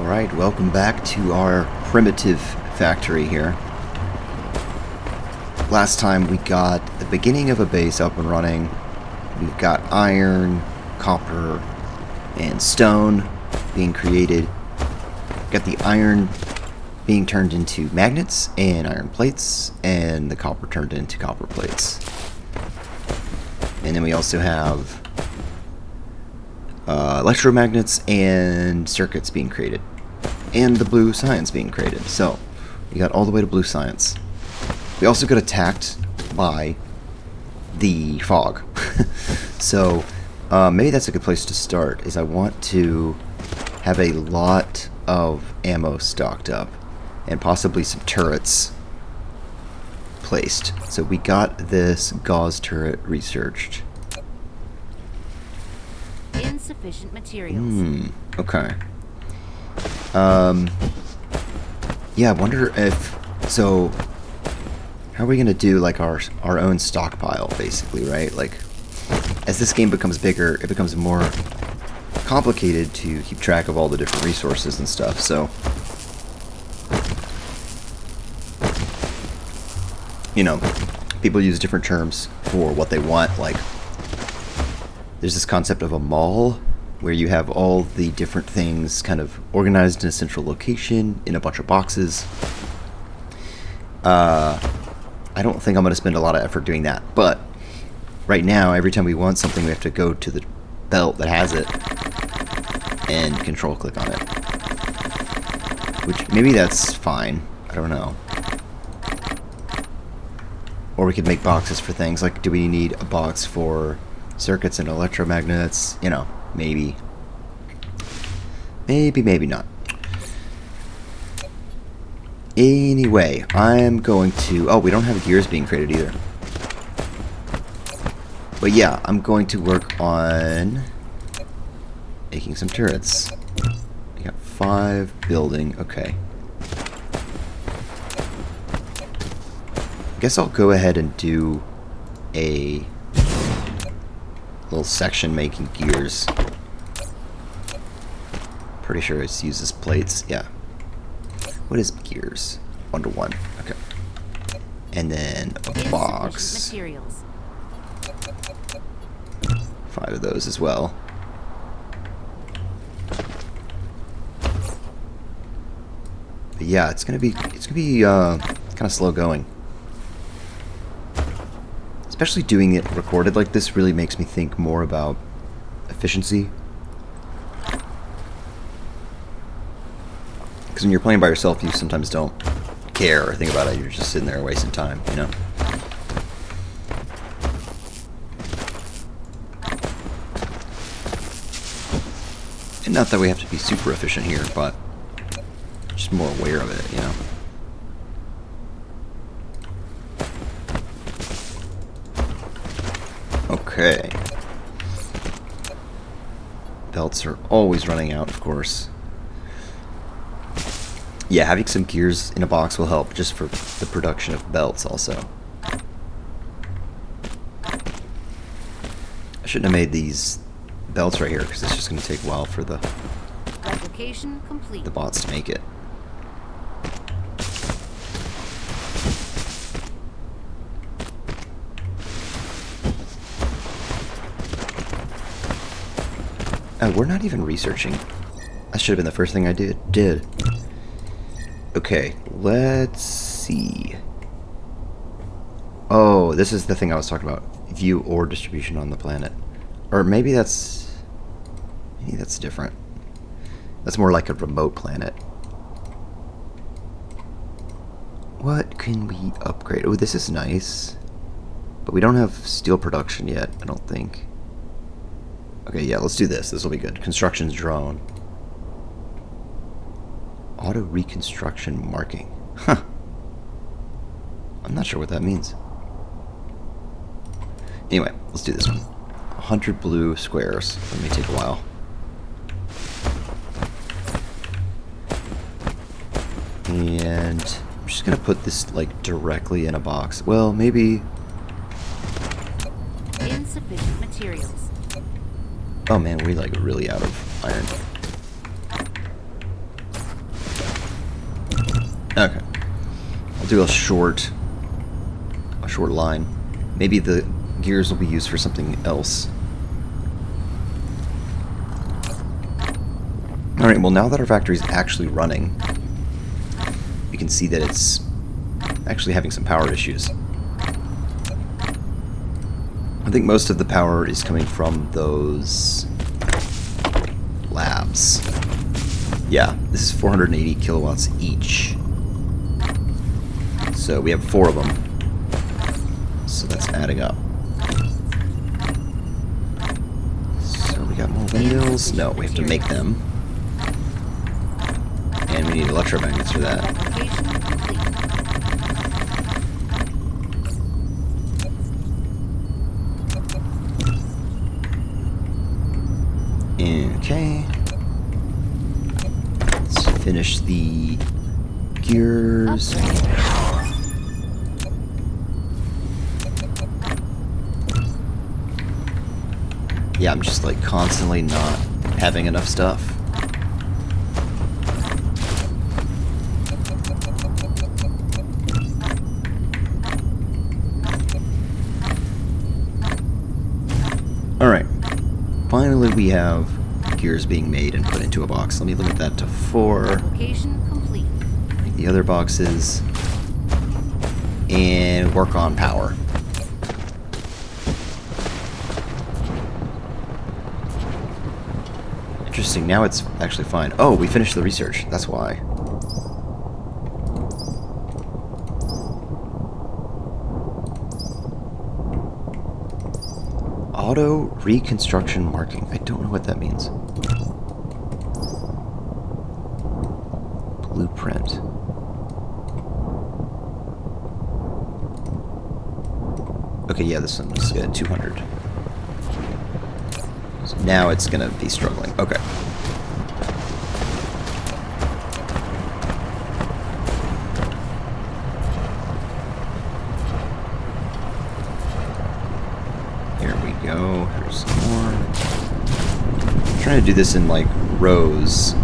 Alright, welcome back to our primitive factory here. Last time we got the beginning of a base up and running. We've got iron, copper, and stone being created. Got the iron being turned into magnets and iron plates, and the copper turned into copper plates. And then we also have electromagnets and circuits being created, and the blue science being created. So we got all the way to blue science. We also got attacked by the fog. So maybe that's a good place to start, is I want to have a lot of ammo stocked up and possibly some turrets placed. So we got this gauze turret researched. Insufficient materials. Okay. Yeah, I wonder if... So, how are we going to do, like, our own stockpile, basically, right? Like, as this game becomes bigger, it becomes more complicated to keep track of all the different resources and stuff, so... You know, people use different terms for what they want, like... There's this concept of a mall, where you have all the different things kind of organized in a central location, in a bunch of boxes. I don't think I'm going to spend a lot of effort doing that, but right now, every time we want something, we have to go to the belt that has it, and control-click on it. Which, maybe that's fine. I don't know. Or we could make boxes for things, like, do we need a box for circuits and electromagnets? You know, maybe. Maybe not. Anyway, I'm going to... Oh, we don't have gears being created either. But yeah, I'm going to work on making some turrets. I got 5 building. Okay. I guess I'll go ahead and do a little section making gears. Pretty sure it uses plates. Yeah. What is gears? 1 to 1. Okay. And then a box. 5 of those as well. But yeah, it's gonna be kind of slow going. Especially doing it recorded like this really makes me think more about efficiency. Because when you're playing by yourself, you sometimes don't care or think about it. You're just sitting there wasting time, you know? And not that we have to be super efficient here, but just more aware of it, you know? Okay. Belts are always running out, of course. Yeah, having some gears in a box will help just for the production of belts also. I shouldn't have made these belts right here because it's just going to take a while for the Replication complete. The bots to make it. Oh, we're not even researching. That should have been the first thing I did. Okay, let's see. Oh, this is the thing I was talking about. View ore distribution on the planet. Or maybe that's different. That's more like a remote planet. What can we upgrade? Oh, this is nice. But we don't have steel production yet, I don't think. Okay, yeah, let's do this. This will be good. Construction's drone. Auto reconstruction marking. Huh. I'm not sure what that means. Anyway, let's do this one. 100 blue squares. That may take a while. And I'm just gonna put this like directly in a box. Well, maybe. Insufficient materials. Oh man, we like really out of iron. do a short line. Maybe the gears will be used for something else. Alright, well now that our factory is actually running, you can see that it's actually having some power issues. I think most of the power is coming from those labs. Yeah, this is 480 kilowatts each. So we have 4 of them. So that's adding up. So we got more windmills. No, we have to make them. And we need electromagnets for that. Okay. Let's finish the gears. Yeah, I'm just like constantly not having enough stuff. Alright. Finally we have gears being made and put into a box. Let me limit that to 4. Application complete. Make the other boxes. And work on power. Interesting, now it's actually fine. Oh, we finished the research. That's why. Auto reconstruction marking. I don't know what that means. Blueprint. Okay, yeah, this one is good. 200. So now it's gonna be struggling. Okay. Here we go. Here's some more. I'm trying to do this in like rows.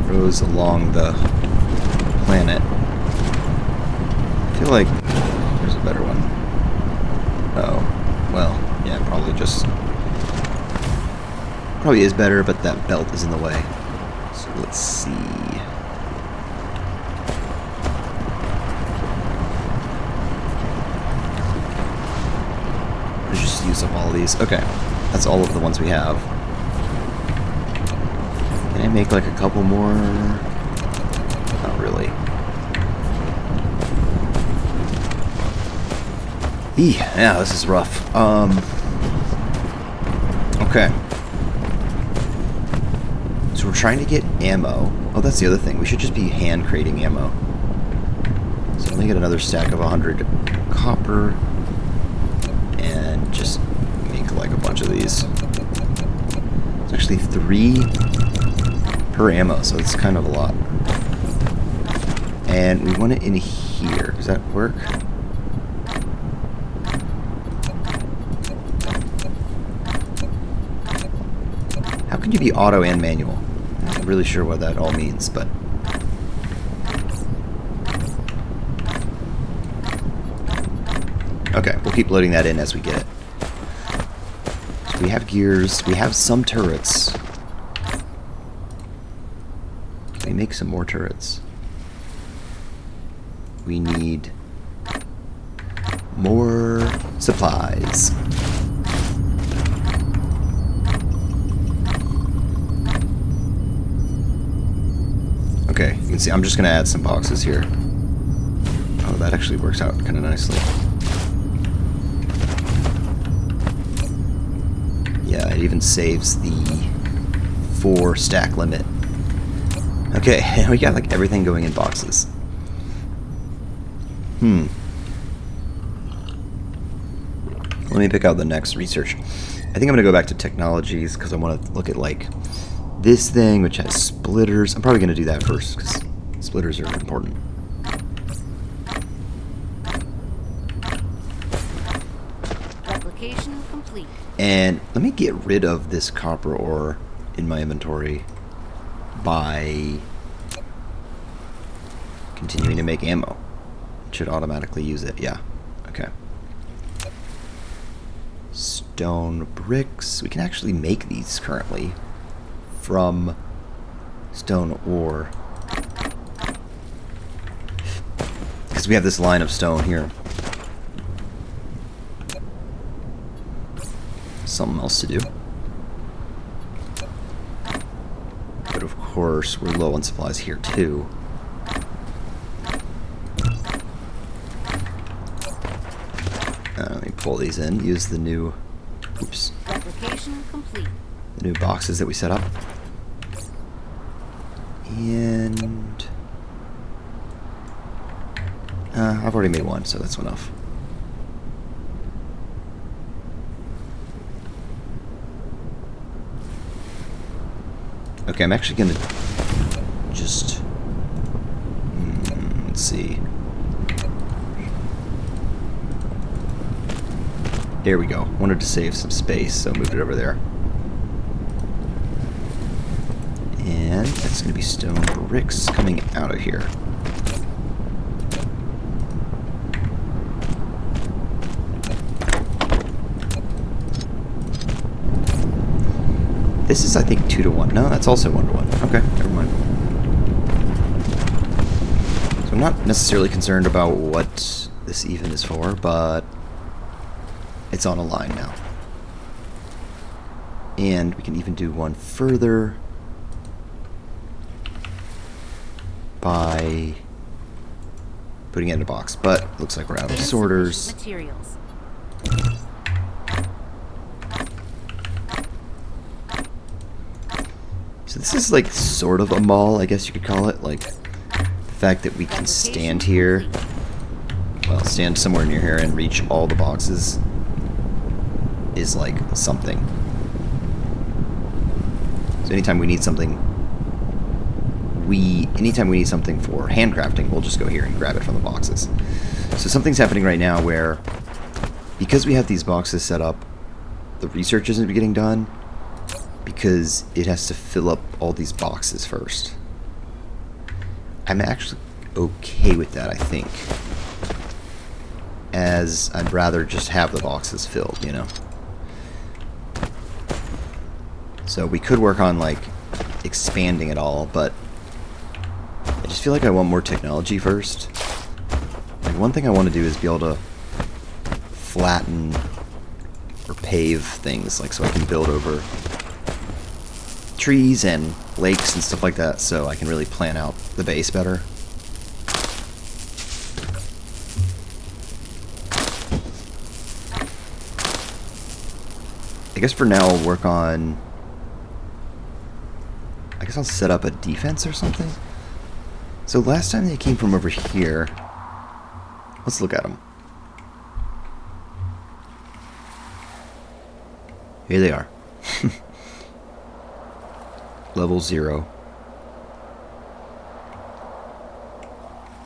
Rows along the planet. I feel like there's a better one. Oh, well, yeah, probably is better, but that belt is in the way. So let's see. Let's just use up all of these. Okay, that's all of the ones we have. Can I make like a couple more? Not really. Yeah, this is rough. Okay. So we're trying to get ammo. Oh, that's the other thing. We should just be hand creating ammo. So let me get another stack of 100 copper. And just make like a bunch of these. It's actually 3 per ammo, so it's kind of a lot. And we want it in here. Does that work? How can you be auto and manual? I'm not really sure what that all means, but... Okay, we'll keep loading that in as we get it. So we have gears, we have some turrets. Can we make some more turrets? We need more supplies. Okay, you can see I'm just going to add some boxes here. Oh, that actually works out kind of nicely. Yeah, it even saves the 4 stack limit. Okay, and we got like everything going in boxes. Let me pick out the next research. I think I'm going to go back to technologies because I want to look at like this thing which has splitters. I'm probably going to do that first because splitters are important. Replication complete. And let me get rid of this copper ore in my inventory by continuing to make ammo. It should automatically use it, yeah. Okay. Stone bricks. We can actually make these currently from stone ore. Because we have this line of stone here. Something else to do. But of course, we're low on supplies here too. Let me pull these in. Use the new, oops, Replication complete. the new boxes that we set up. And I've already made one, so that's enough. Okay, I'm actually gonna just let's see. There we go. Wanted to save some space, so moved it over there. And that's going to be stone bricks coming out of here. This is, I think, 2 to 1. No, that's also 1 to 1. Okay, never mind. So I'm not necessarily concerned about what this even is for, but it's on a line now. And we can even do one further by putting it in a box. But looks like we're out of sorters. Materials. So this is like sort of a mall, I guess you could call it. Like the fact that we can stand here, well, stand somewhere near here and reach all the boxes is like something. So anytime we need something for handcrafting, we'll just go here and grab it from the boxes. So something's happening right now where, because we have these boxes set up, the research isn't getting done because it has to fill up all these boxes first. I'm actually okay with that, I think, as I'd rather just have the boxes filled, you know. So we could work on like expanding it all, but I just feel like I want more technology first. Like one thing I want to do is be able to flatten or pave things, like so I can build over trees and lakes and stuff like that, so I can really plan out the base better. I guess for now I'll work on, I guess I'll set up a defense or something. So last time they came from over here, let's look at them. Here they are. Level 0.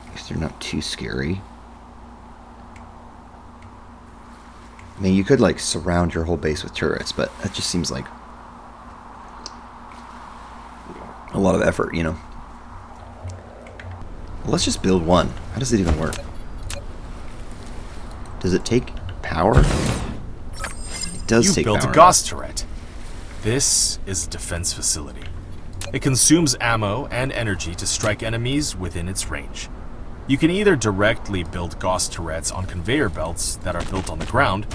I guess they're not too scary. I mean, you could like surround your whole base with turrets, but that just seems like a lot of effort, you know. Let's just build one. How does it even work? Does it take power? It does take power. You built a Gauss turret. This is a defense facility. It consumes ammo and energy to strike enemies within its range. You can either directly build Gauss turrets on conveyor belts that are built on the ground,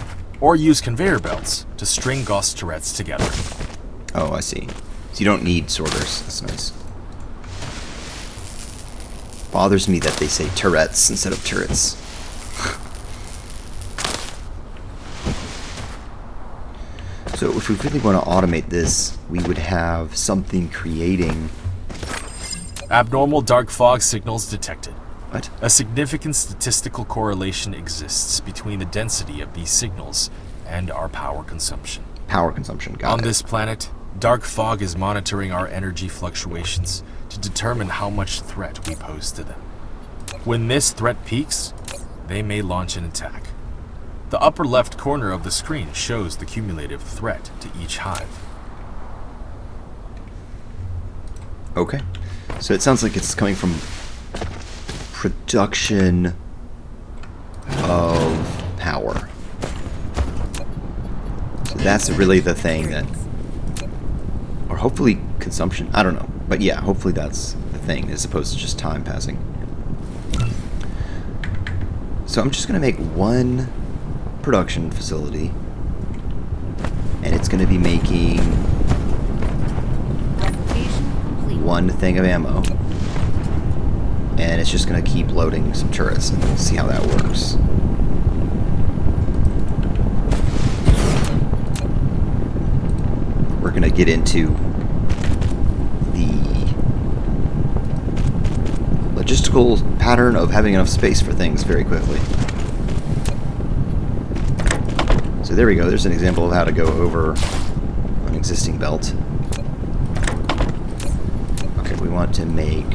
or use conveyor belts to string Gauss turrets together. Oh, I see. So you don't need sorters. That's nice. Bothers me that they say turrets instead of turrets. So if we really want to automate this, we would have something creating... Abnormal dark fog signals detected. What? A significant statistical correlation exists between the density of these signals and our power consumption. Power consumption, got it. On this planet, dark fog is monitoring our energy fluctuations to determine how much threat we pose to them. When this threat peaks, they may launch an attack. The upper left corner of the screen shows the cumulative threat to each hive. Okay. So it sounds like it's coming from production of power. So that's really the thing that, or hopefully consumption, I don't know. But yeah, hopefully that's the thing as opposed to just time passing. So I'm just going to make one production facility, and it's going to be making one thing of ammo, and it's just going to keep loading some turrets, and we'll see how that works. We're going to get into the logistical pattern of having enough space for things very quickly. So there we go, there's an example of how to go over an existing belt. Okay, we want to make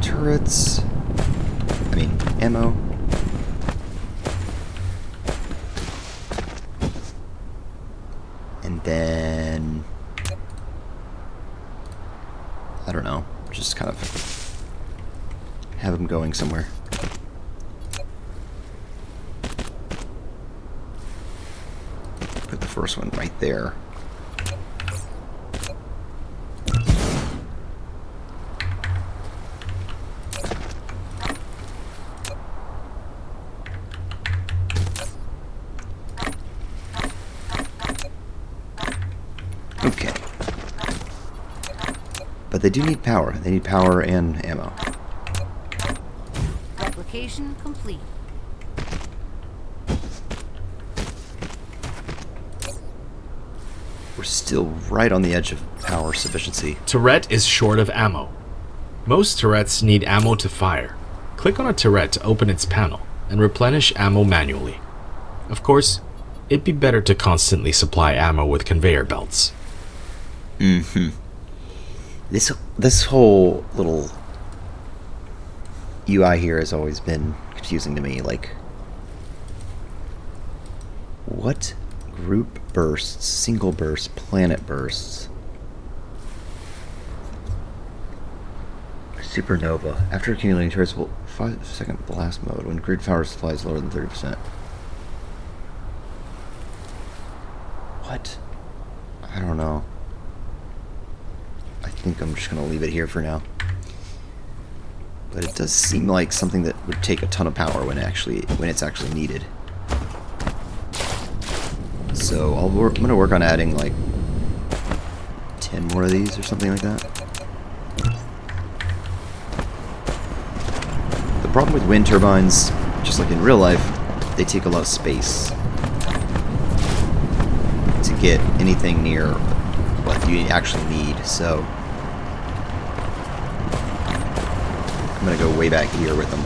turrets, ammo. And then, I don't know, just kind of have them going somewhere. Put the first one right there. Okay. But they do need power. They need power and ammo. Replication complete. We're still right on the edge of power sufficiency. Turret is short of ammo. Most turrets need ammo to fire. Click on a turret to open its panel and replenish ammo manually. Of course, it'd be better to constantly supply ammo with conveyor belts. Mm-hmm. This whole little UI here has always been confusing to me. Like, what group bursts, single bursts, planet bursts, supernova. After accumulating turrets, will 5-second blast mode when grid power supply is lower than 30%. What? I don't know. I think I'm just gonna leave it here for now. But it does seem like something that would take a ton of power when it's actually needed. So I'm gonna work on adding like 10 more of these or something like that. The problem with wind turbines, just like in real life, they take a lot of space to get anything near what you actually need. So I'm gonna go way back here with them.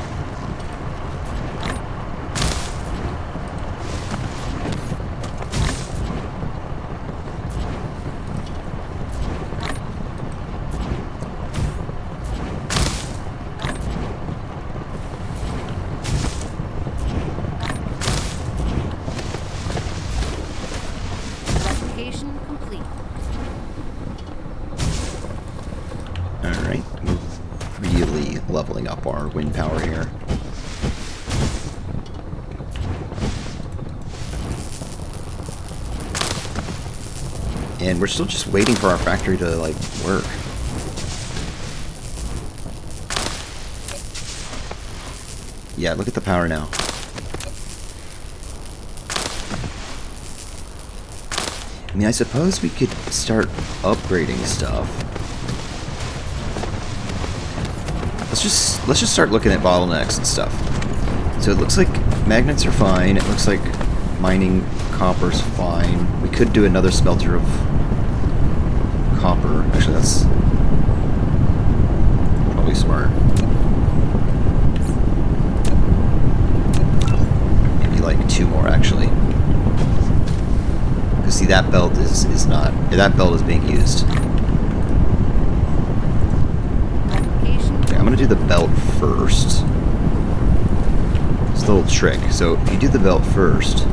Replication complete. Alright, we're really leveling up our wind power here. And we're still just waiting for our factory to, like, work. Yeah, look at the power now. I mean, I suppose we could start upgrading stuff. Let's just start looking at bottlenecks and stuff. So it looks like magnets are fine. It looks like mining copper's fine. We could do another smelter of copper. Actually, that's probably smart. Maybe like 2 more actually. Because see, that belt is not. That belt is being used. Okay, I'm gonna do the belt first. It's a little trick. So if you do the belt first,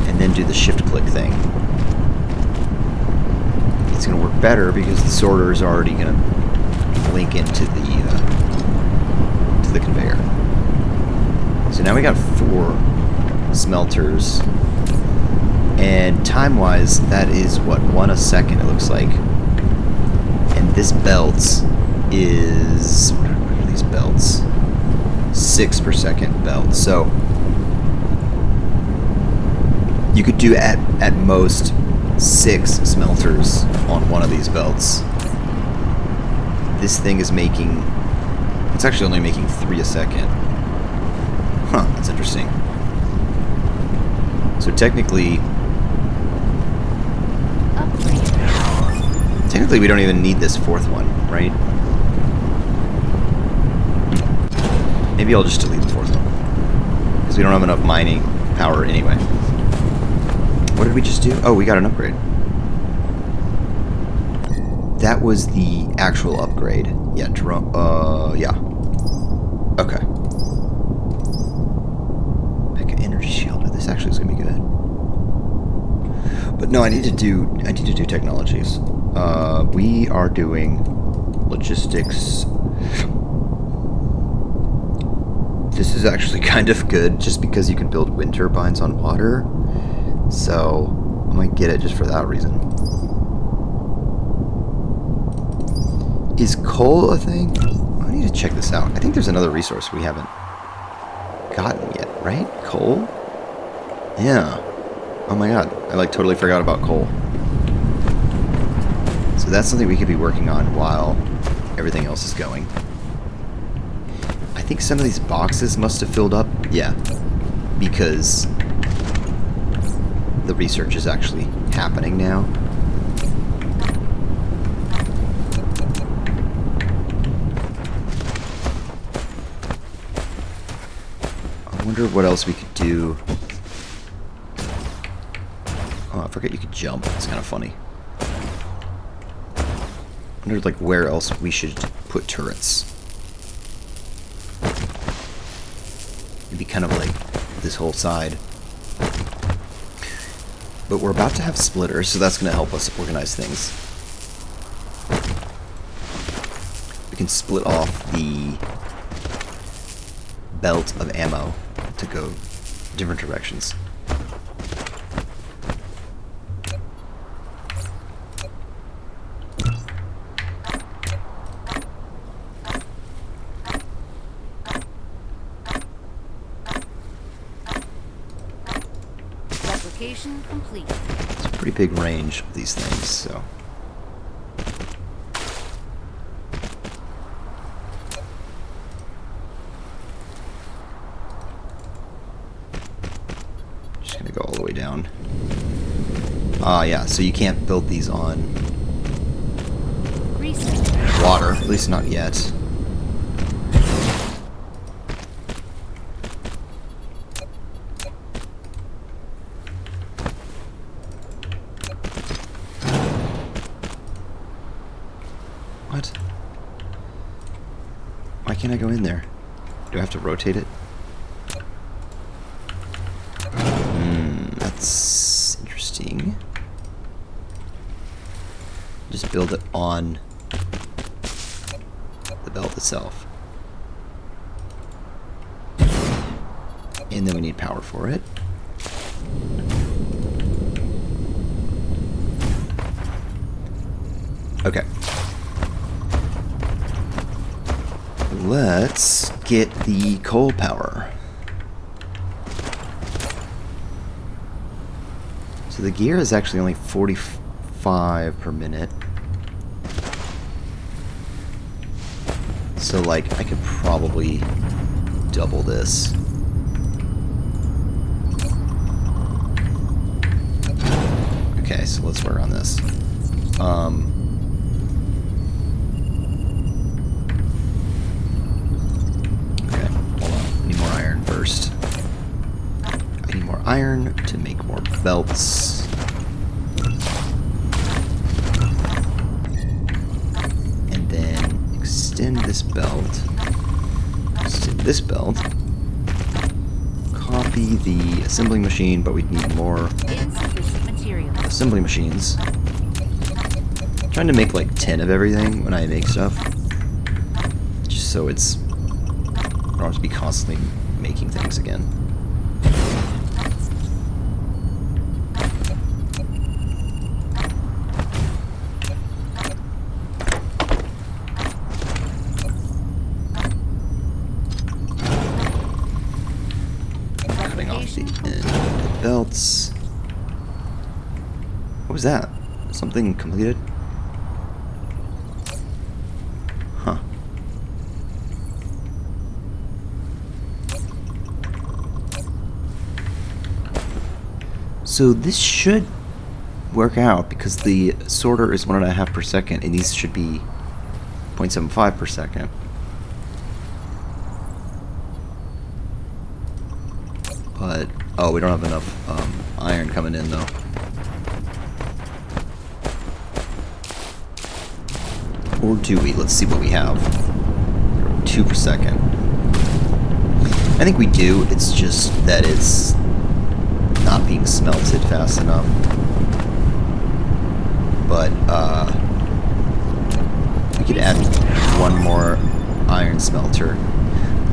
and then do the shift click thing, it's going to work better because the sorter is already going to link into the the conveyor. So now we got 4 smelters. And time-wise, that is, what, 1 a second, it looks like. And this belt is... What are these belts? 6 per second belt. So you could do at most 6 smelters on one of these belts. This thing is making... It's actually only making 3 a second. Huh, that's interesting. So technically... Technically we don't even need this 4th one, right? Maybe I'll just delete the 4th one. Because we don't have enough mining power anyway. What did we just do? Oh, we got an upgrade. That was the actual upgrade. Yeah, yeah. Okay. Pick an energy shield. This actually is gonna be good. But no, I need to do technologies. We are doing logistics. This is actually kind of good, just because you can build wind turbines on water. So I might get it just for that reason. Is coal a thing? I need to check this out. I think there's another resource we haven't gotten yet, right? Coal? Yeah. Oh my god, I like totally forgot about coal. So that's something we could be working on while everything else is going. I think some of these boxes must have filled up. Yeah. Because the research is actually happening now. I wonder what else we could do. Oh, I forget you could jump. It's kind of funny. I wonder, like, where else we should put turrets. Maybe kind of like this whole side. But we're about to have splitters, so that's going to help us organize things. We can split off the belt of ammo to go different directions. Replication complete. It's a pretty big range of these things, so. Just gonna go all the way down. Ah, yeah, so you can't build these on water, at least not yet. What? Why can't I go in there? Do I have to rotate it? That's interesting. Just build it on the belt itself. And then we need power for it. Okay. Let's get the coal power. So the gear is actually only 45 per minute. So, like, I could probably double this. Okay, so let's work on this. Okay, hold on. I need more iron first. I need more iron to make more belts. And then extend this belt. Extend this belt. Copy the assembling machine, but we need more Insufficient material. assembly machines. I'm trying to make like 10 of everything when I make stuff. Just so it's don't have to be constantly making things again. Cutting off the end of the belts. What was that? Something completed? Huh. So this should work out because the sorter is 1.5 per second and these should be 0.75 per second. But, oh, we don't have enough iron coming in though. Or do we? Let's see what we have. 2 per second. I think we do, it's just that it's not being smelted fast enough. But, we could add one more iron smelter.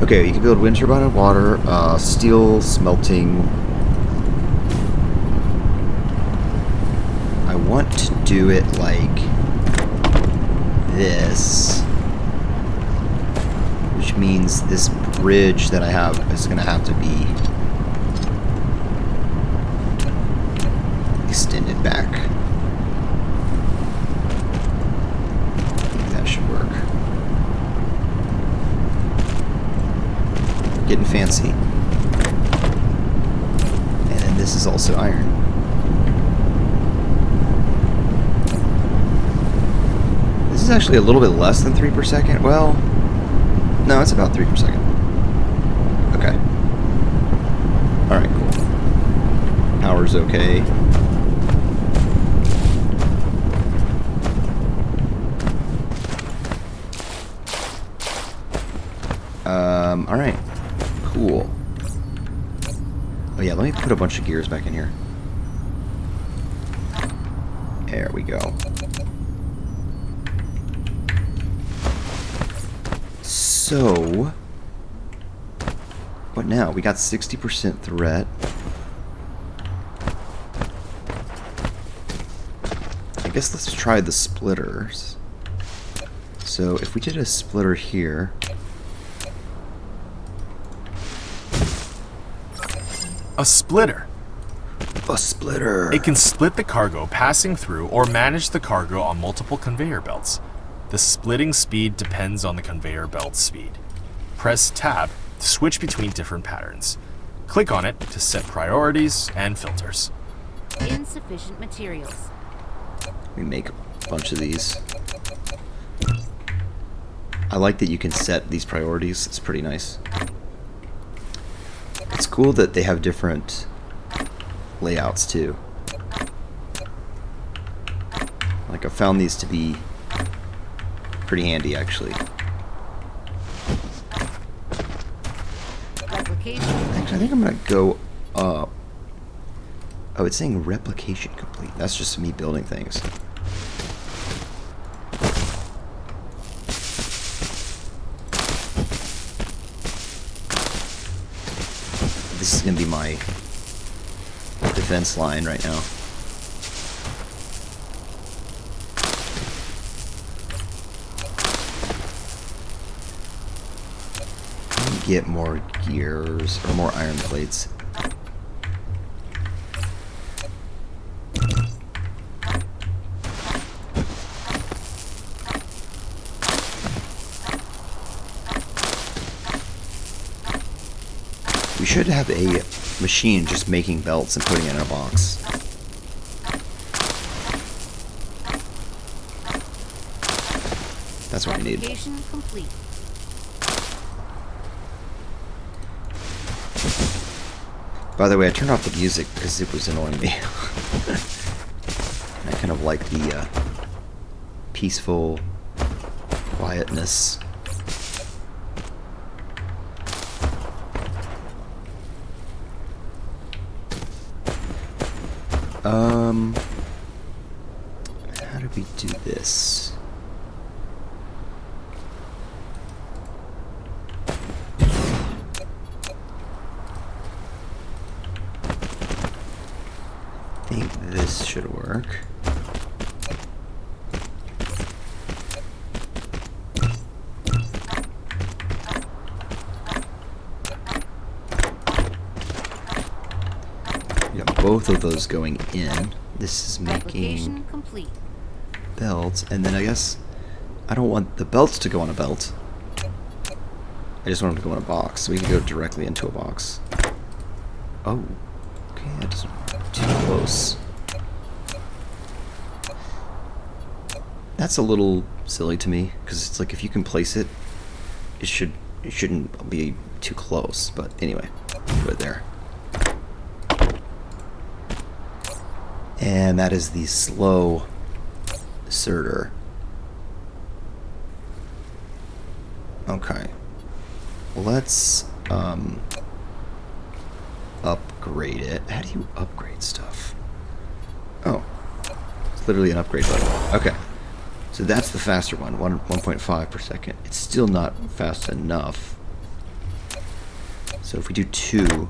Okay, you can build wind turbine and water, steel smelting. I want to do it like this, which means this bridge that I have is going to have to be extended back. I think that should work. Getting fancy. And then this is also iron. This is actually a little bit less than 3 per second. Well, no, it's about 3 per second. Okay. Alright, cool. Power's okay. Alright. Cool. Oh yeah, let me put a bunch of gears back in here. There we go. So, what now? We got 60% threat. I guess let's try the splitters. So if we did a splitter here. A splitter. A splitter. It can split the cargo passing through or manage the cargo on multiple conveyor belts. The splitting speed depends on the conveyor belt's speed. Press Tab to switch between different patterns. Click on it to set priorities and filters. Insufficient materials. We make a bunch of these. I like that you can set these priorities. It's pretty nice. It's cool that they have different layouts too. Like I found these to be pretty handy actually. Replication. Actually, I think I'm gonna go up. Oh, it's saying replication complete. That's just me building things. This is gonna be my defense line right now. Get more gears or more iron plates. We should have a machine just making belts and putting it in a box. That's what we need. Replication complete. By the way, I turned off the music because it was annoying me. I kind of like the peaceful quietness. How do we do this? think this should work. We got both of those going in. This is making Application complete. belts, and then I guess I don't want the belts to go on a belt. I just want them to go in a box, so we can go directly into a box. Oh, okay, that doesn't work. Too close. That's a little silly to me, because it's like if you can place it, it shouldn't be too close. But anyway, put it there. And that is the slow inserter. Okay. Let's upgrade it. How do you upgrade stuff? Oh. It's literally an upgrade button. Okay. So that's the faster one, 1.5 per second. It's still not fast enough. So if we do 2,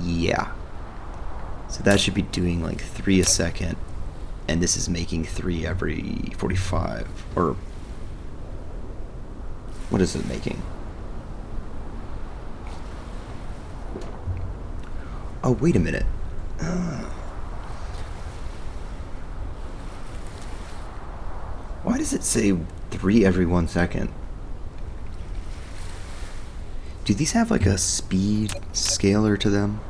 yeah. So that should be doing like 3 a second, and this is making 3 every 45, or what is it making? Oh, wait a minute. Why does it say 3 every 1 second? Do these have like a speed scaler to them?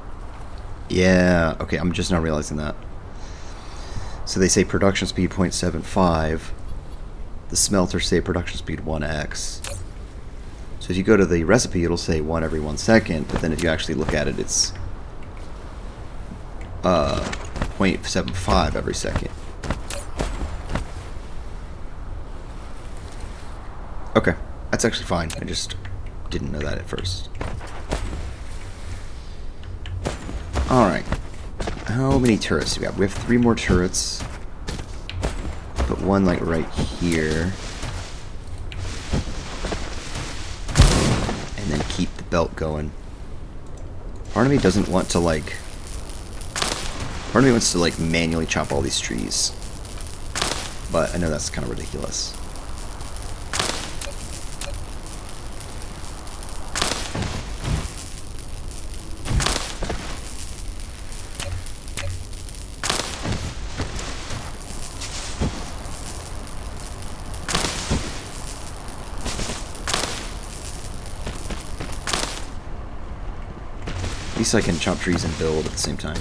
Yeah, okay, I'm just now realizing that. So they say production speed 0.75. The smelters say production speed 1x. So if you go to the recipe, it'll say 1 every 1 second, but then if you actually look at it, it's 0.75 every second. Okay, that's actually fine. I just didn't know that at first. Alright. How many turrets do we have? We have 3 more turrets. Put one like right here. And then keep the belt going. Part of me doesn't want to like... Part of me wants to like manually chop all these trees. But I know that's kind of ridiculous. At least I can chop trees and build at the same time.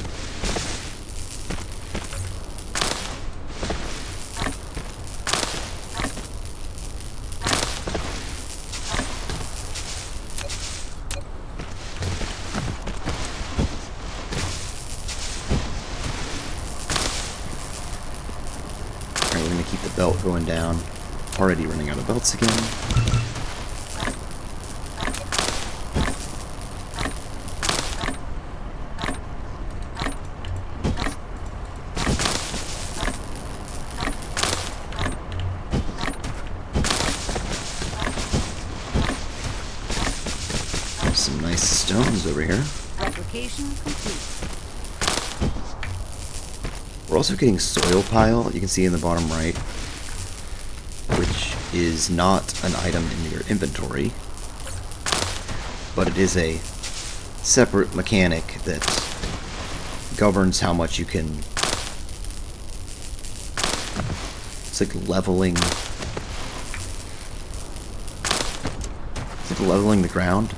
Alright, we're gonna keep the belt going down. Already running out of belts again. Some nice stones over here. Application complete. We're also getting soil pile, you can see in the bottom right, which is not an item in your inventory, but it is a separate mechanic that governs how much you can... It's like leveling... It's like leveling the ground.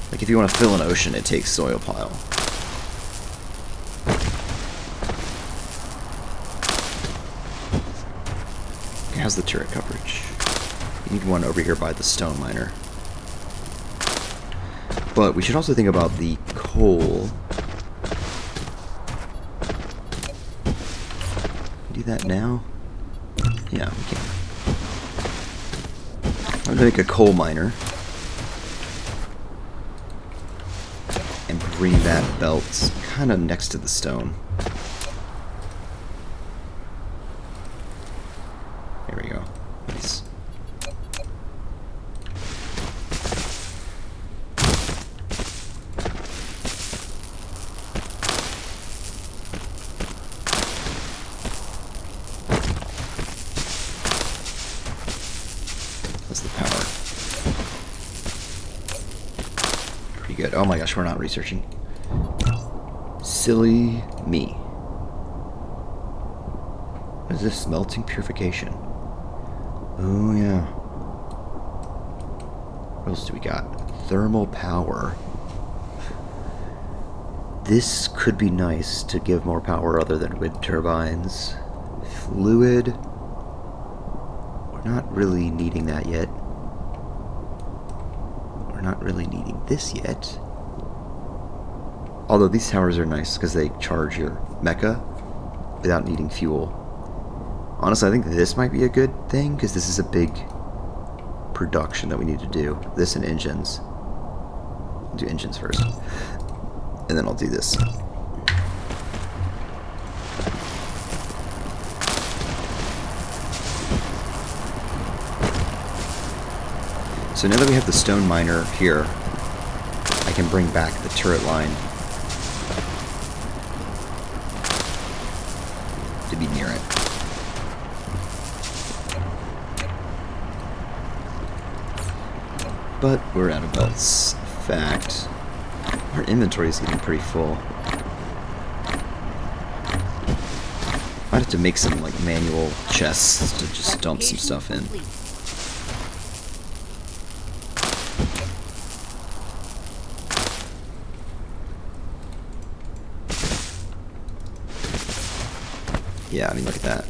Like if you want to fill an ocean, it takes soil pile. Okay, how's the turret coverage? You need one over here by the stone miner. But we should also think about the coal. Do that now? Yeah, we can. I'm gonna make a coal miner. And bring that belt kind of next to the stone. There we go. Nice. pretty good. Oh my gosh, we're not researching. Silly me. What is this? Melting purification. Oh yeah. What else do we got? Thermal power. This could be nice to give more power other than wind turbines. Fluid. We're not really needing that yet. We're not really needing this yet. Although these towers are nice because they charge your mecha without needing fuel. Honestly, I think this might be a good thing because this is a big production that we need to do. This and engines. I'll do engines first. And then I'll do this. So now that we have the stone miner here, I can bring back the turret line to be near it. But we're out of belts. Fact, our inventory is getting pretty full. Might have to make some like manual chests to just dump some stuff in. Complete. Yeah, I mean, look at that.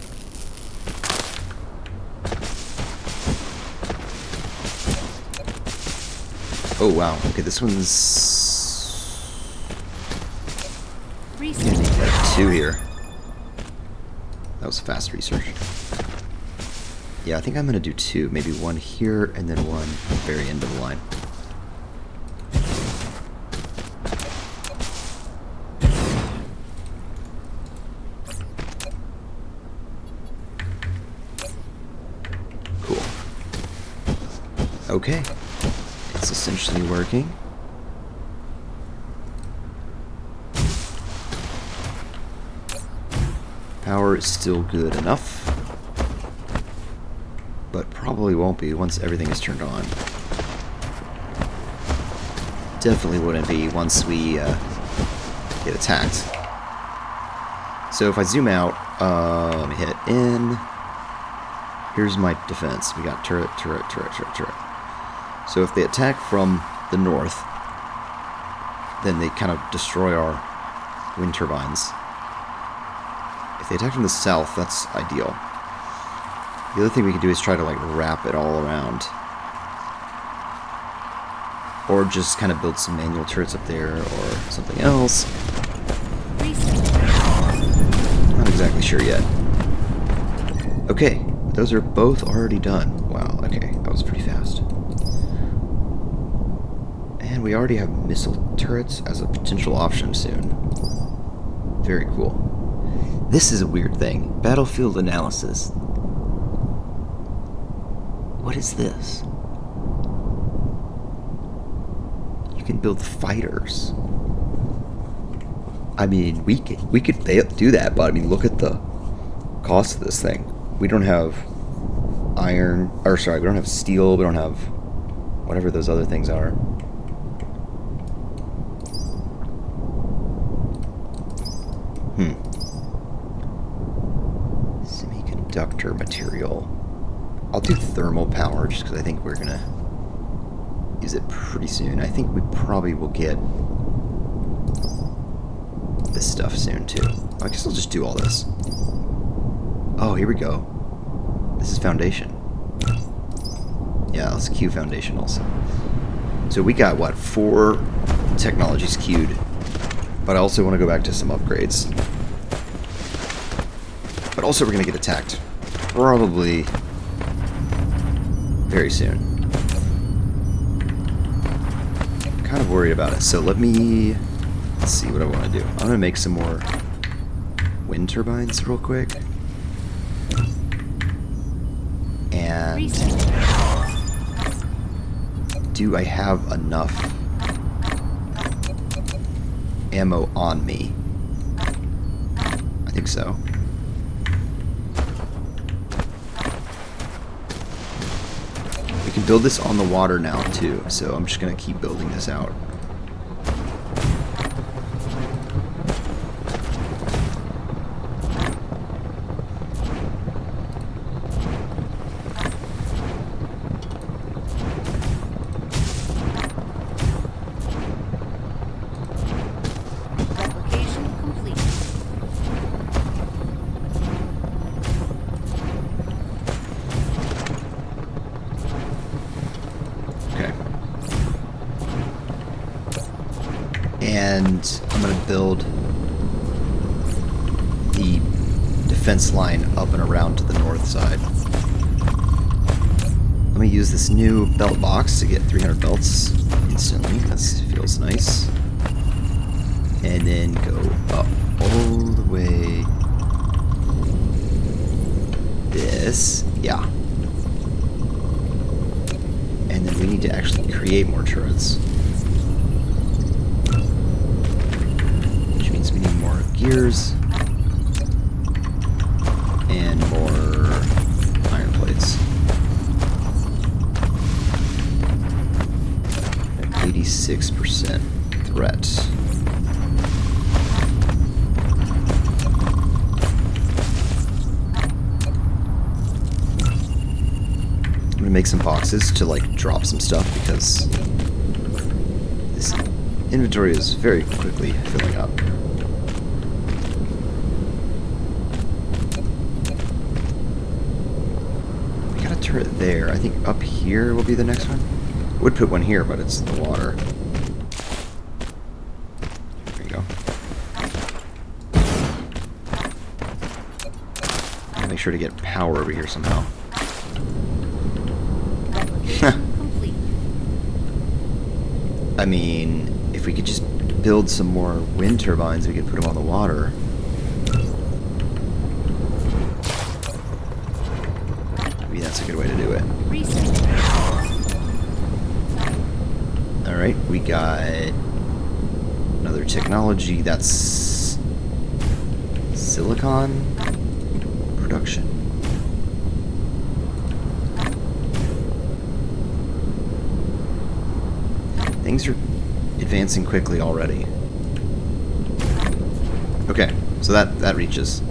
Oh, wow. Okay, this one's... Research. gonna need like 2 here. That was fast research. Yeah, I think I'm gonna do 2. Maybe 1 here, and then 1 at the very end of the line. Cool. Okay. It's essentially working. Power is still good enough, but probably won't be once everything is turned on. Definitely wouldn't be once we get attacked. So if I zoom out, let me hit in. Here's my defense. We got turret, turret, turret, turret, turret. So if they attack from the north, then they kind of destroy our wind turbines. If they attack from the south, that's ideal. The other thing we can do is try to like wrap it all around. Or just kind of build some manual turrets up there or something else. Not exactly sure yet. Okay, those are both already done. Wow, okay, that was pretty fast. And we already have missile turrets as a potential option soon. Very cool. This is a weird thing. Battlefield analysis. What is this? You can build fighters. I mean, we could do that, but I mean, look at the cost of this thing. We don't have iron, or sorry, we don't have steel, we don't have whatever those other things are. Semiconductor material. I'll do thermal power just because I think we're gonna use it pretty soon. I think we probably will get this stuff soon too. I guess I'll just do all this. Oh, here we go. This is foundation. Yeah, let's queue foundation also. So we got, what, 4 technologies queued. But I also want to go back to some upgrades. But also we're going to get attacked. Probably very soon. I'm kind of worried about it. So let's see what I want to do. I'm going to make some more wind turbines real quick. And do I have enough ammo on me? I think so. We can build this on the water now too, so I'm just gonna keep building this out. And I'm going to build the defense line up and around to the north side. Let me use this new belt box to get 300 belts instantly. That feels nice. And then go up all the way. This, yeah. And then we need to actually create more turrets. Which means we need more gears. And more iron plates. 86% threat. I'm gonna make some boxes to like drop some stuff because this inventory is very quickly filling up. We got a turret there. I think up here will be the next one. Would put one here, but it's in the water. There you go. Make sure to get power over here somehow. Complete. I mean, if we could just build some more wind turbines, we could put them on the water. Maybe that's a good way to do it. Alright, we got another technology that's silicon production. Things are advancing quickly already. Okay, so that reaches.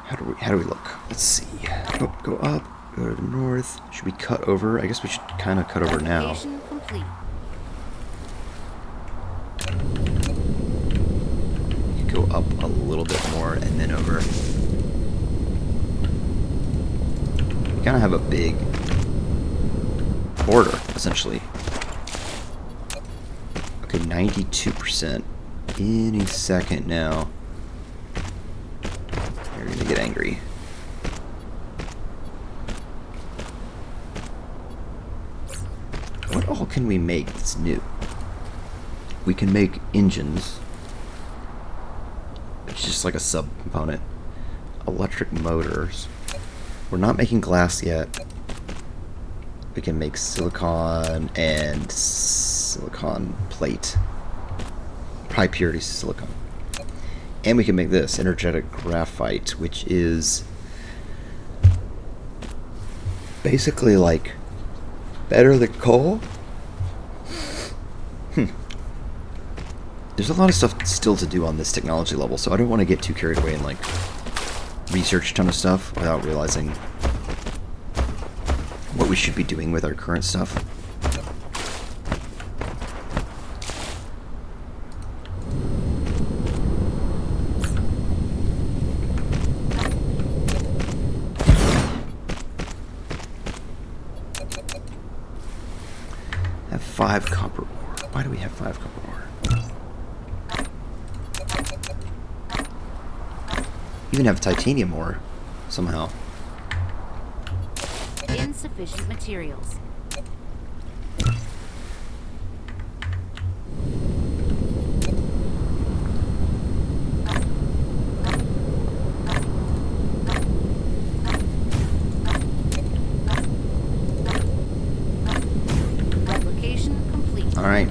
How do we look? Let's see. Oh, go up, go to the north. Should we cut over? I guess we should kind of cut over now. Application complete. Go up a little bit more and then over. We kind of have a big border, essentially. Okay, 92%. Any second now. You're gonna get angry. What all can we make that's new? We can make engines. It's just like a sub-component. Electric motors. We're not making glass yet. We can make silicon and silicon plate. High purity silicon. And we can make this, energetic graphite, which is basically like better than coal. There's a lot of stuff still to do on this technology level, so I don't want to get too carried away and like research a ton of stuff without realizing what we should be doing with our current stuff. Have 5 copper ore. Why do we have 5 copper ore? Even have titanium ore somehow. Insufficient materials. Replication complete. All right.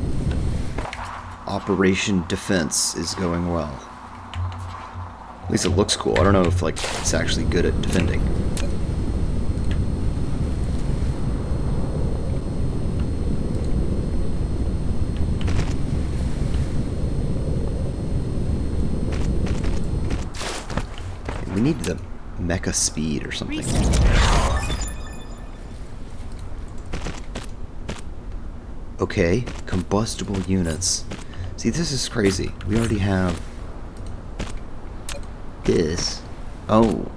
Operation Defense is going well. At least it looks cool. I don't know if like it's actually good at defending. We need the mecha speed or something. Okay, combustible units. See, this is crazy. We already have this. Oh.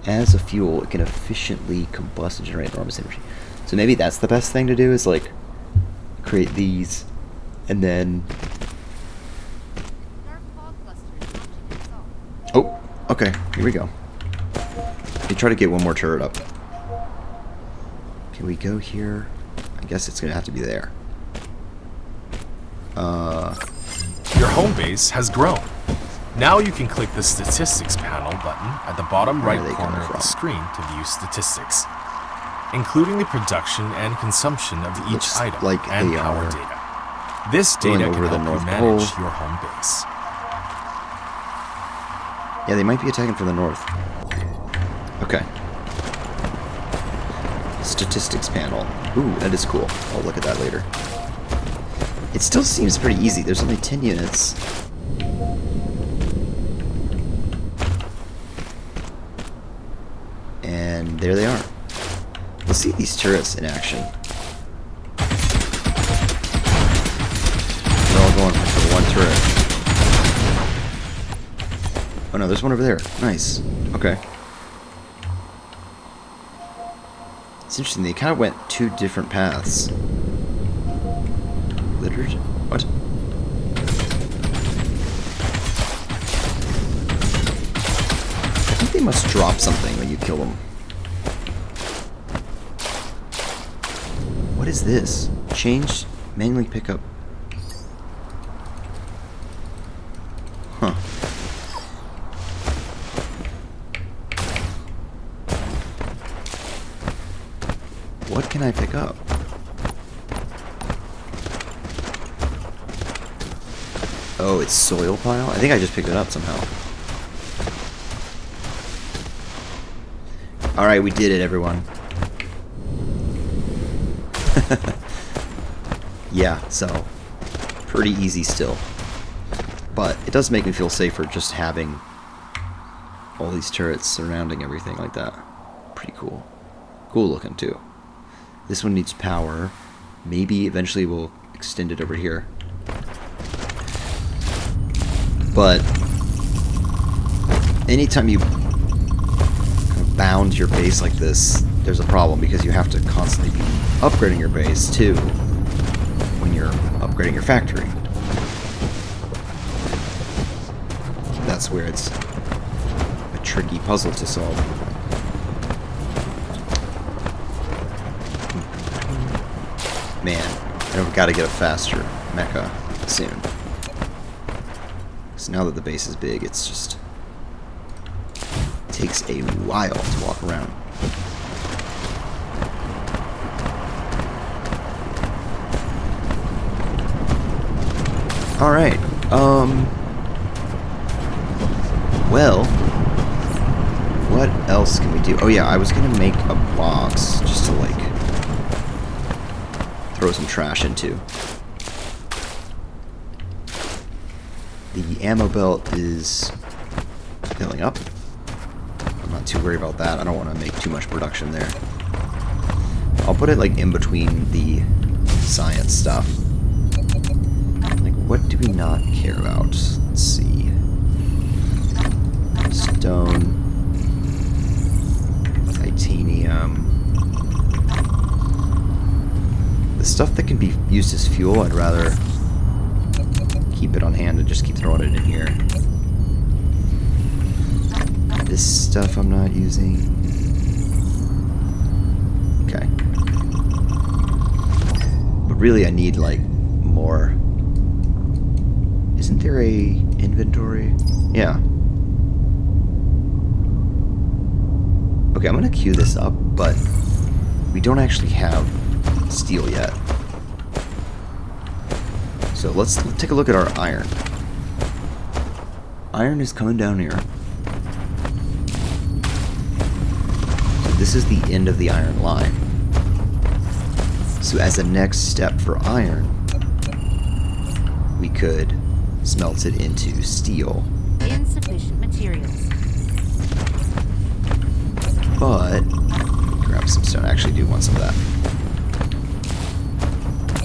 As a fuel, it can efficiently combust and generate enormous energy. So maybe that's the best thing to do, is like create these and then... Dark fog clusters launching assault. Oh, okay, here we go. Let me try to get one more turret up. Can we go here? I guess it's gonna have to be there. Your home base has grown. Now you can click the Statistics panel button at the bottom Where right are they corner coming of the from? screen to view statistics, including the production and consumption of each Looks item like and they power are data. This going data can over the help North you manage Pole. your home base. Yeah, they might be attacking from the north. Okay. Statistics panel. Ooh, that is cool. I'll look at that later. It still seems pretty easy. There's only 10 units. And there they are. We'll see these turrets in action. They're all going for one turret. Oh no, there's one over there. Nice. Okay. It's interesting, they kind of went two different paths. Littered? What? I think they must drop something when you kill them. What is this? Change, manually pick up. Huh. What can I pick up? Oh, it's soil pile? I think I just picked it up somehow. Alright, we did it, everyone. Yeah, so pretty easy still. But it does make me feel safer just having all these turrets surrounding everything like that. Pretty cool. Cool looking too. This one needs power. Maybe eventually we'll extend it over here. But anytime you bound your base like this, there's a problem because you have to constantly be upgrading your base too when you're upgrading your factory. That's where it's a tricky puzzle to solve. Man, I've got to get a faster mecha soon. So now that the base is big, it's just takes a while to walk around. Alright, well, what else can we do? Oh yeah, I was gonna make a box just to, like, throw some trash into. The ammo belt is filling up. I'm not too worried about that. I don't want to make too much production there. I'll put it, like, in between the science stuff. Like, what do we not care about? Let's see. Stone. Titanium. The stuff that can be used as fuel, I'd rather keep it on hand and just keep throwing it in here. This stuff I'm not using. Okay. But really I need, like, more. Isn't there a inventory? Yeah. Okay, I'm gonna queue this up, but we don't actually have steel yet. So let's take a look at our iron. Iron is coming down here. So this is the end of the iron line. So as a next step for iron, we could smelt it into steel. Insufficient materials. But grab some stone. I actually do want some of that.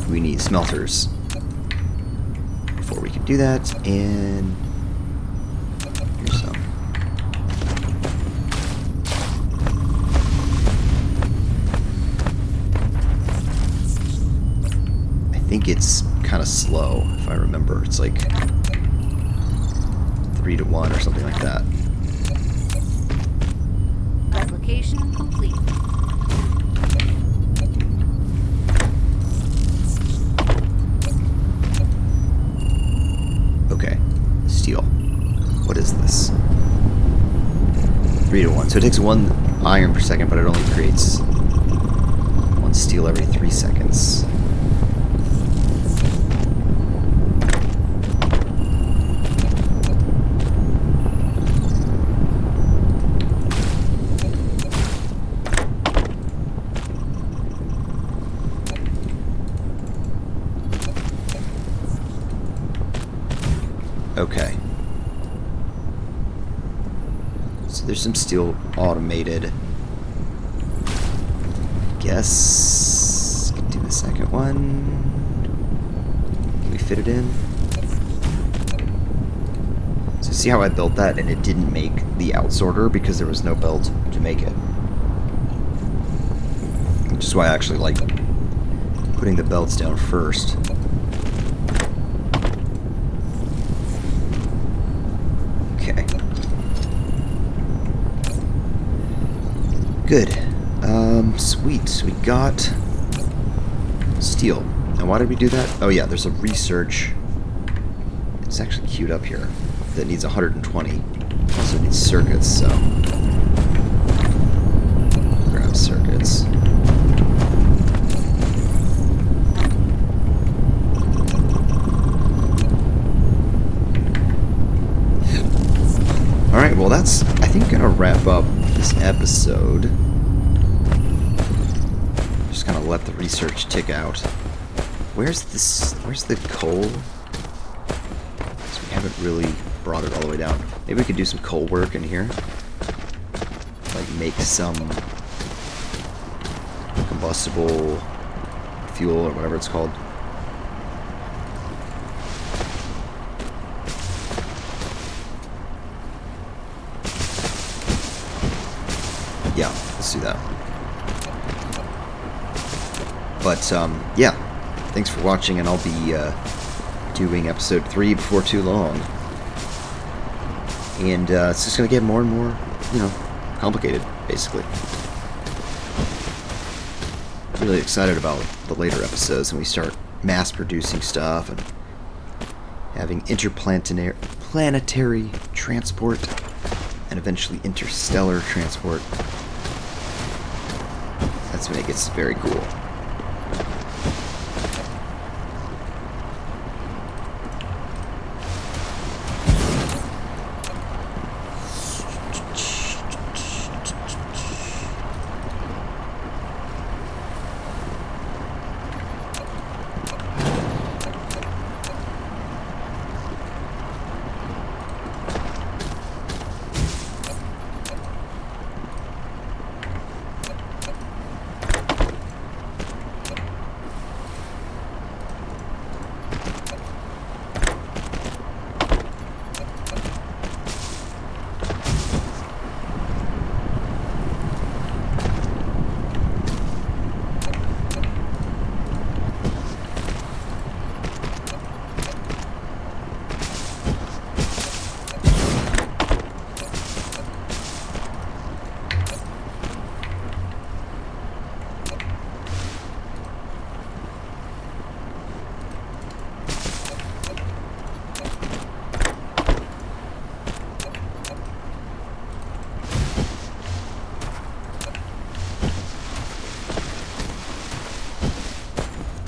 We need smelters before we can do that, and here's some. think it's kind of slow, if I remember. It's like 3 to 1 or something like that. Replication complete. Okay, steel. What is this? 3 to 1. So it takes 1 iron per second, but it only creates 1 steel every 3 seconds. Okay. So there's some steel automated. Guess can do the second one. Can we fit it in? So see how I built that and it didn't make the outsorter because there was no belt to make it. Which is why I actually like putting the belts down first. Okay. Good. Sweet. So we got steel. And why did we do that? Oh yeah, there's a research. It's actually queued up here. That needs 120. Also needs circuits, so grab circuits. Alright, well that's, I think, gonna wrap up this episode. Just gonna let the research tick out. Where's the coal? So we haven't really brought it all the way down. Maybe we could do some coal work in here. Like make some combustible fuel or whatever it's called. Yeah, let's do that. But, yeah. Thanks for watching, and I'll be doing episode 3 before too long. And it's just going to get more and more, you know, complicated, basically. Really excited about the later episodes when we start mass-producing stuff and having interplanetary transport and eventually interstellar transport. That's when it gets very cool.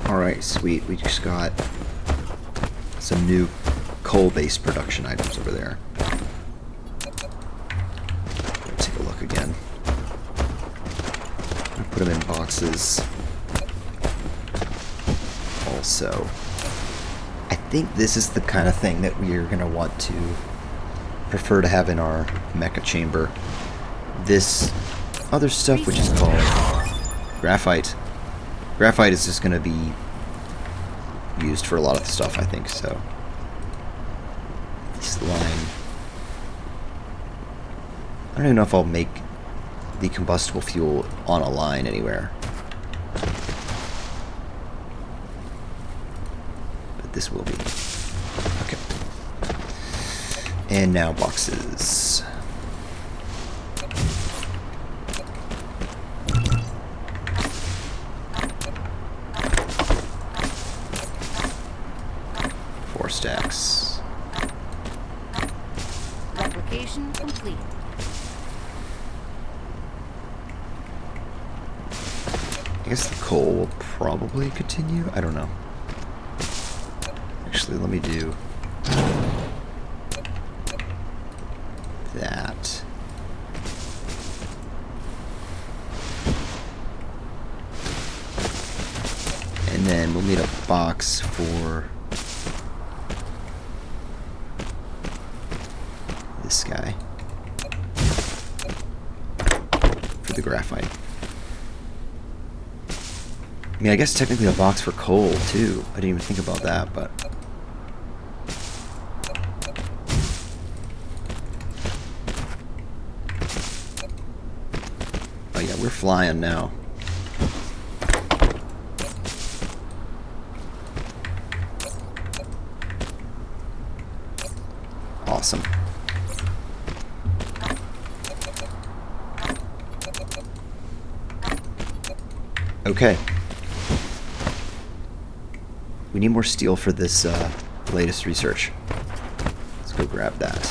Alright, sweet. We just got some new coal-based production items over there. Let's take a look again. I'll put them in boxes. Also, I think this is the kind of thing that we are going to want to prefer to have in our mecha chamber. This other stuff, which is called graphite. Graphite is just going to be used for a lot of the stuff, I think, so. This line. I don't even know if I'll make the combustible fuel on a line anywhere. This will be. Okay. And now boxes. Four stacks. Replication complete. I guess the coal will probably continue. I don't know. Actually, let me do that. And then we'll need a box for this guy. For the graphite. I mean, I guess technically a box for coal, too. I didn't even think about that, but... Oh yeah, we're flying now. Awesome. Okay. We need more steel for this latest research. Let's go grab that.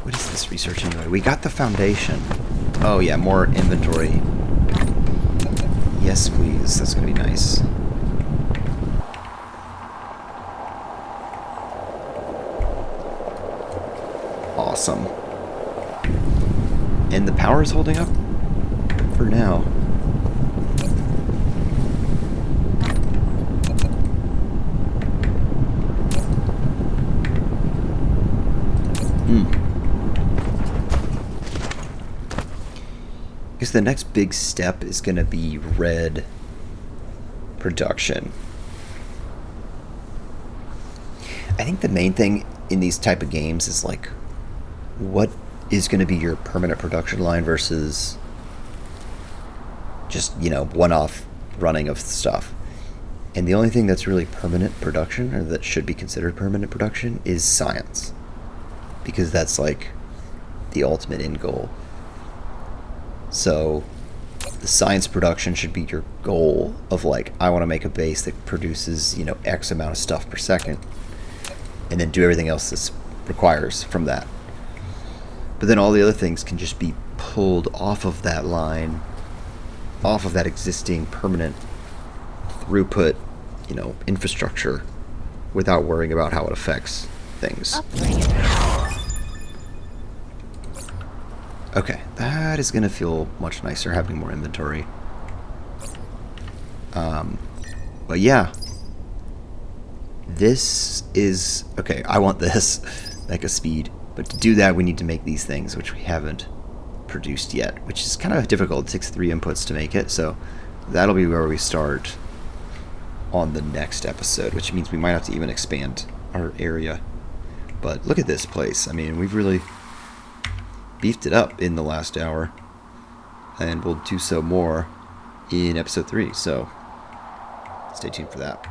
What is this research anyway? We got the foundation. Oh yeah, more inventory. Yes, please. That's gonna be nice. Awesome. And the power is holding up for now. I guess the next big step is going to be red production. I think the main thing in these type of games is like, what is going to be your permanent production line versus just, you know, one-off running of stuff. And the only thing that's really permanent production, or that should be considered permanent production, is science. Because that's like the ultimate end goal. So the science production should be your goal of like, I want to make a base that produces, you know, X amount of stuff per second, and then do everything else this requires from that. But then all the other things can just be pulled off of that line, off of that existing permanent throughput, you know, infrastructure, without worrying about how it affects things. Upgrade. Okay, that is going to feel much nicer having more inventory. But yeah, this is... Okay, I want this like a speed, but to do that we need to make these things, which we haven't produced yet, which is kind of difficult. It takes 3 inputs to make it, so that'll be where we start on the next episode, which means we might have to even expand our area. But look at this place. I mean, we've really beefed it up in the last hour, and we'll do so more in episode 3, so stay tuned for that.